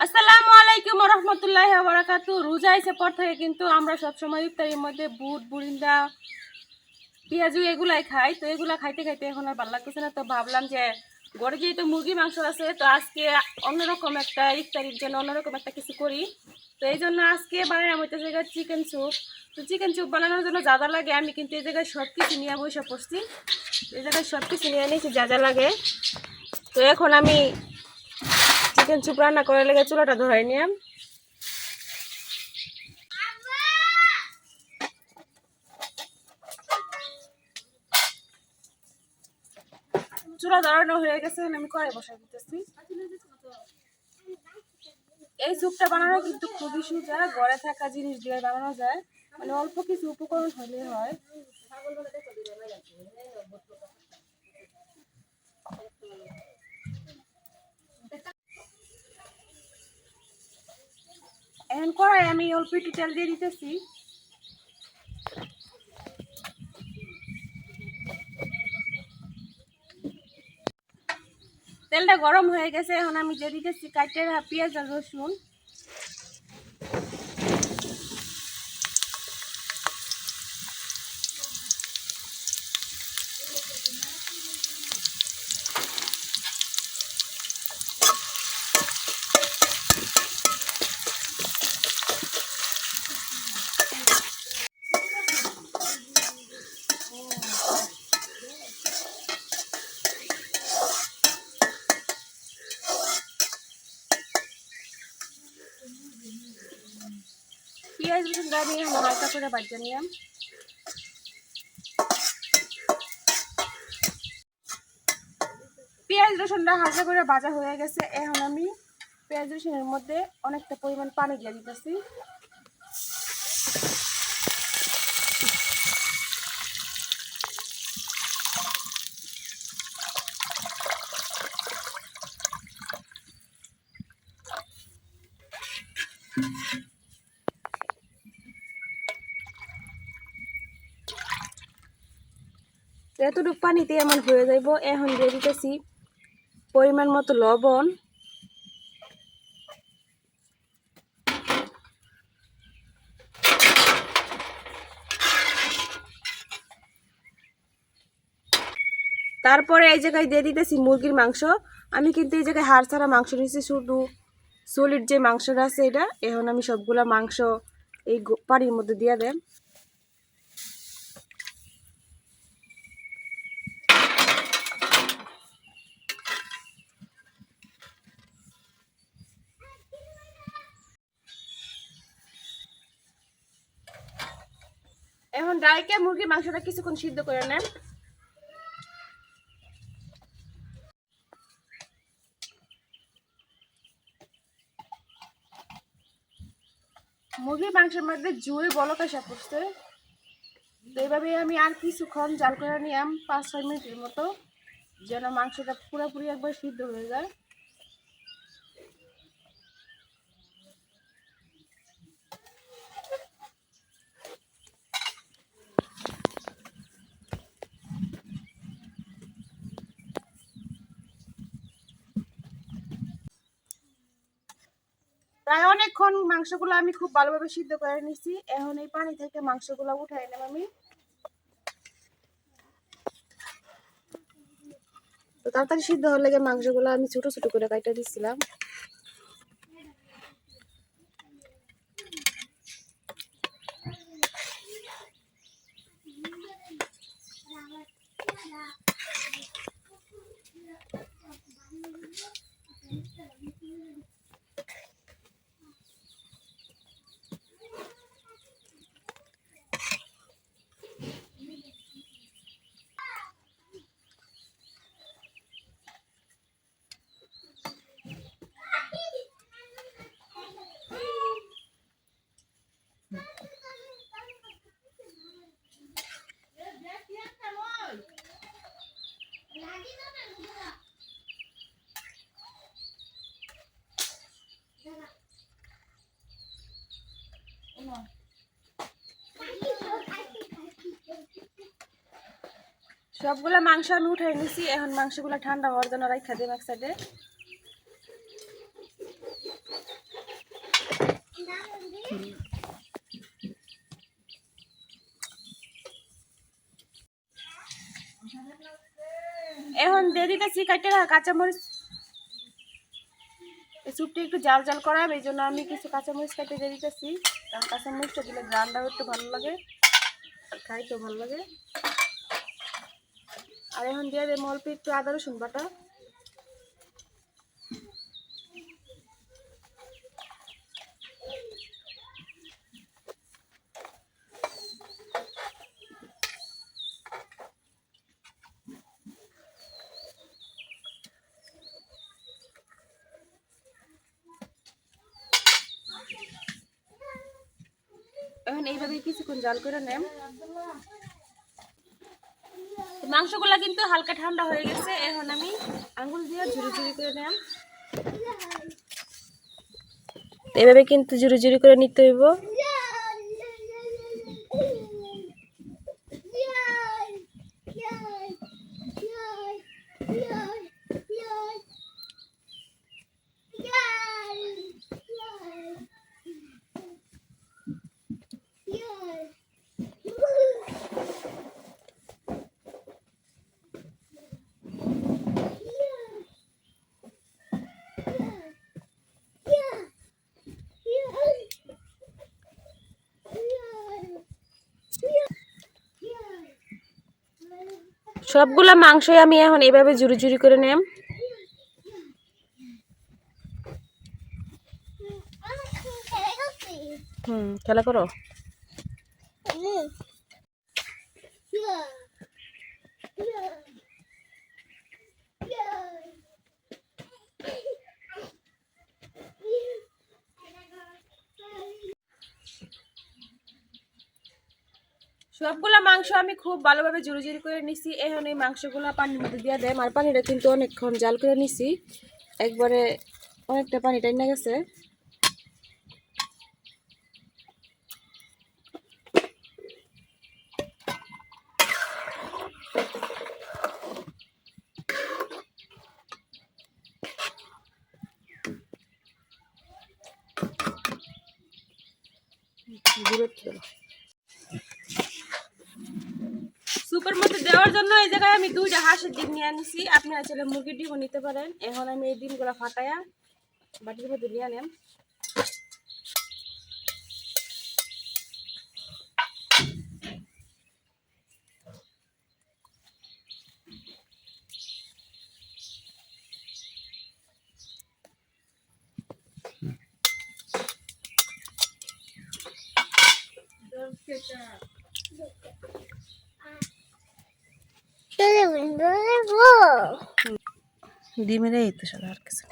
আসসালামু আলাইকুম রহমতুল্লাহি ওয়া বারাকাতুহু। রোজা আইছে পর থেকে কিন্তু আমরা সবসময় ইফতারির মধ্যে বুট বুরিন্দা পেঁয়াজু এগুলাই খাই। তো এগুলা খাইতে খাইতে এখন আর ভালো লাগতেছে না, তো ভাবলাম যে ঘরে যেহেতু মুরগি মাংস আছে, তো আজকে অন্যরকম একটা ইফতারির জন্য অন্যরকম একটা কিছু করি। তো এই জন্য আজকে বানানো হইতেছে চিকেন স্যুপ। তো চিকেন স্যুপ বানানোর জন্য যা যা লাগে আমি কিন্তু এই জায়গায় সব কিছু নিয়ে বসে পড়ছি। এই জায়গায় সব কিছু নিয়ে নিয়েছি যা যা লাগে। তো এখন আমি চিকেন স্যুপ রান্না করার লেগে চুলাটা ধরাই নিলাম। চুলা ধরানো হয়ে গেছে, আমি কড়াই বসাই দিতেছি। এই স্যুপটা বানানো কিন্তু খুবই সোজা, ঘরে থাকা জিনিস দিয়ে বানানো যায়, মানে অল্প কিছু উপকরণ হলে হয়। এখন কড়াই আমি অল্প একটু তেল দিয়ে দিতেছি। তেলটা গরম হয়ে গেছে, এখন আমি দিয়ে দিতেছি কাটে পেঁয়াজ আর রসুন। পেঁয়াজ রসুনটা আমি হালকা করে ভাজা নিলাম। পেঁয়াজ রসুনটা হালকা করে ভাজা হয়ে গেছে, এখন আমি পেঁয়াজ রসুনের মধ্যে অনেকটা পরিমাণ পানি দিয়ে দিতেছি। এতটুকু পানিতে আমার হয়ে যাইব। এখন দিয়ে দিতেছি পরিমাণ মতো লবণ, তারপরে এই জায়গায় দিয়ে দিতেছি মুরগির মাংস। আমি কিন্তু এই জায়গায় হাড় ছাড়া মাংস নিয়েছি, শুধু সলিড যে মাংসটা আছে এটা। এখন আমি সবগুলা মাংস এই পানির মধ্যে দিয়ে দেন। এখন ডাইকে মুরগির মাংসটা কিছুক্ষণ সিদ্ধ করে নেন। মুরগির মাংসের মধ্যে জুড়ে বলক আসা পড়ছে, তো এইভাবে আমি আর কিছুক্ষণ জাল করে নিলাম 5-6 মিনিটের মতো, যেন মাংসটা পুরোপুরি একবার সিদ্ধ হয়ে যায়। প্রায় অনেকক্ষণ মাংসগুলো আমি খুব ভালোভাবে সিদ্ধ করে নিছি। এখন এই পানি থেকে মাংসগুলো উঠাই নিলাম আমি। তো তাড়াতাড়ি সিদ্ধ হওয়ার লেগে মাংসগুলো আমি ছোট ছোট করে কাটা দিচ্ছিলাম। সবগুলা মাংস আমি উঠাই নিছি। এখন মাংসগুলো ঠান্ডা হওয়ার জন্য রাখা দিই এক সাইডে। দিয়ে দিতেছি কাটে রাখা কাঁচামরিচ। এই স্যুপটা একটু জাল জাল করাবে, এই জন্য আমি কিছু কাঁচামরিচ কেটে দিয়ে দিতেছি, কারণ কাঁচামরিচটা দিলে রান্নাও একটু ভালো লাগে আর খাইতেও ভালো লাগে। আর এখন দিয়ে দেবো অল্প একটু আদা রসুন বাটা। এখন এইভাবে কিছুক্ষণ জাল করে নেন। মাংসগুলা কিন্তু হালকা ঠান্ডা হয়ে গেছে, এখন আমি আঙ্গুল দিয়ে ঝুরি ঝুরি করে নেন। এভাবে কিন্তু ঝুরি ঝুরি করে নিতে হইব। সবগুলা মাংসই আমি এখন এইভাবে ঝুরি ঝুরি করে নেব। খেলা করো। সবগুলা মাংস আমি খুব ভালোভাবে ঝুরি ঝুরি করে নিছি। এখন এই মাংসগুলা পানির মধ্যে দিয়ে দেয়, আর পানিটা কিন্তু অনেকক্ষণ জাল করে নিছি, একবারে অনেকটা পানি টাইনা গেছে। সুপের মধ্যে দেওয়ার জন্য এই জায়গায় আমি 2টা হাঁসের ডিম নিয়ে আনিছি, আপনারা চাইলে মুরগির ডিমও নিতে পারেন। এখন আমি এই ডিমগুলো ফাটাইয়া বাটির মধ্যে নিয়ে আনেন। ডিমের এই তো সাদা আর কিছু।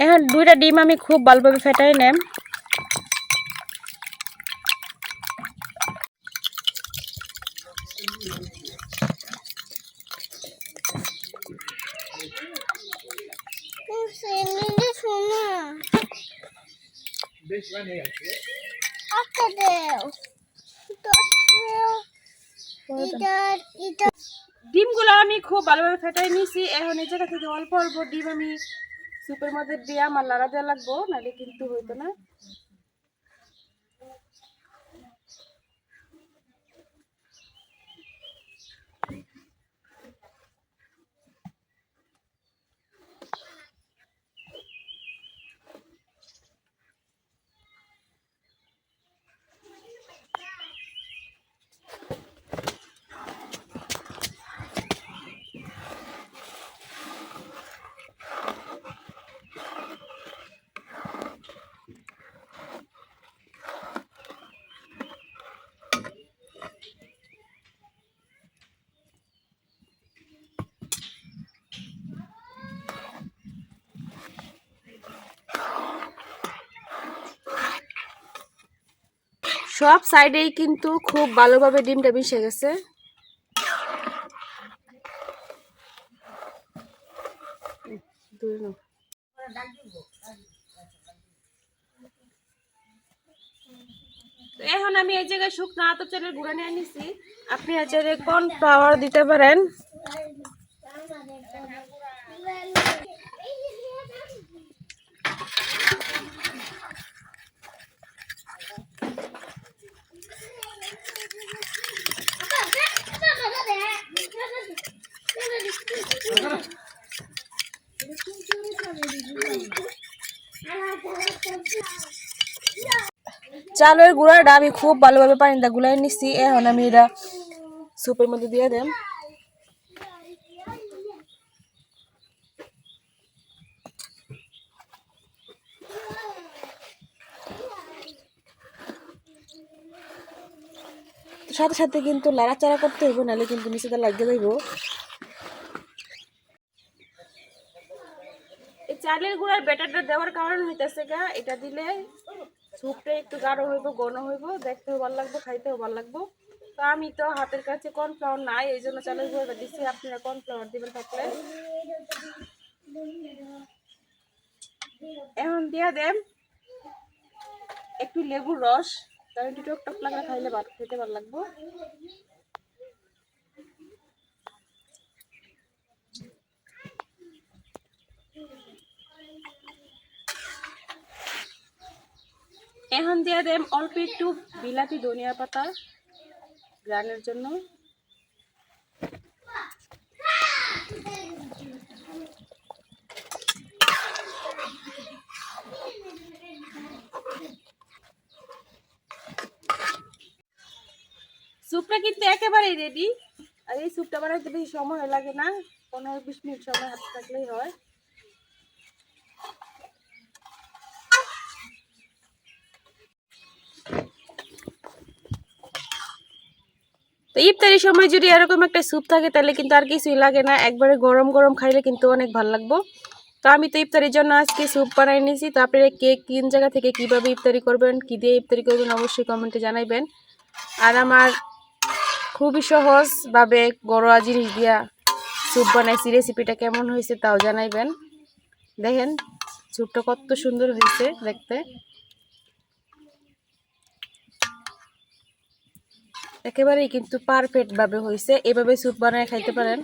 এখন 2টা ডিম আমি খুব ভালোভাবে ফেটাই নেম। ডিমগুলো আমি খুব ভালোভাবে ফেটাই নিয়েছি। এখন এই জায়গা থেকে অল্প অল্প ডিম আমি সুপের মধ্যে দিয়ে আমার লাড়া দেওয়া লাগবো, নাহলে কিন্তু হইতো না। সব সাইডেই কিন্তু খুব ভালোভাবে ডিমটা মিশে গেছে। এখন আমি এই জায়গায় শুকনো আতপ চালের গুঁড়া নিয়ে নিছি, আপনি চাইলে কর্নফ্লাওয়ার দিতে পারেন। চালের গুঁড়াটা আমি খুব ভালোভাবে পানিটা গুলাই নিচ্ছি। এখন আমি এটা স্যুপের মধ্যে দিয়ে দেব। সাথে সাথে কিন্তু লাড়াচাড়া করতে হইব, নাহলে কিন্তু নিচেতে লাগিয়ে যাইব। এই চালের গুঁড়ার ব্যাটারটা দেওয়ার কারণ হইতেছে গা, এটা দিলে স্যুপটা একটু গাঢ় হইব, ঘন হইব, দেখতেও ভালো লাগবে, খাইতেও ভালো লাগবে। তো আমি তো হাতের কাছে কর্নফ্লাওয়ার নাই, এই জন্য চালের গুঁড়াটা দিচ্ছি। আপনারা কর্নফ্লাওয়ার দিবেন থাকলে। এখন দিয়া দেন একটু লেবুর রস, কারণ একটু টক টক লাগলে খাইলে খেতে ভালো লাগবে। এখন দিয়ে দেন অল্প একটু বিলাতি ধনিয়া পাতা গ্রানের জন্য। স্যুপটা কিন্তু একেবারেই রেডি। আর এই স্যুপটা বানাইতে বেশি সময় লাগে না, 15-20 মিনিট সময় হাতে থাকলেই হয়। তো ইফতারির সময় যদি এরকম একটা স্যুপ থাকে তাহলে কিন্তু আর কিছুই লাগে না, একবারে গরম গরম খাইলে কিন্তু অনেক ভালো লাগবে। তো আমি তো ইফতারির জন্য আজকে স্যুপ বানাই নিয়েছি। তো আপনারা কে কোন জায়গা থেকে কিভাবে ইফতারি করবেন, কী দিয়ে ইফতারি করবেন অবশ্যই কমেন্টে জানাইবেন। আর আমার খুবই সহজভাবে ঘরোয়া জিনিস দিয়া স্যুপ বানাইছি, রেসিপিটা কেমন হয়েছে তাও জানাইবেন। দেখেন স্যুপটা কত সুন্দর হয়েছে দেখতে, একেবারেই কিন্তু পারফেক্ট ভাবে হয়েছে। এভাবে স্যুপ বানায় খাইতে পারেন।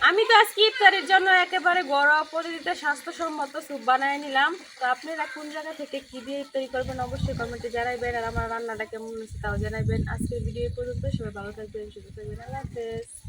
আমি তো আজকে ইফতারের জন্য একেবারে ঘরোয়া পদ্ধতিতে স্বাস্থ্যসম্মত স্যুপ বানায় নিলাম। তো আপনারা কোন জায়গা থেকে কি দিয়ে ইফতারি করবেন অবশ্যই কমেন্টে জানাইবেন। আর আমার রান্নাটা কেমন হয়েছে তাও জানাইবেন। আজকের ভিডিও পর্যন্ত, সবাই ভালো থাকবেন, সুস্থ থাকবেন, আল্লাহ হাফেজ।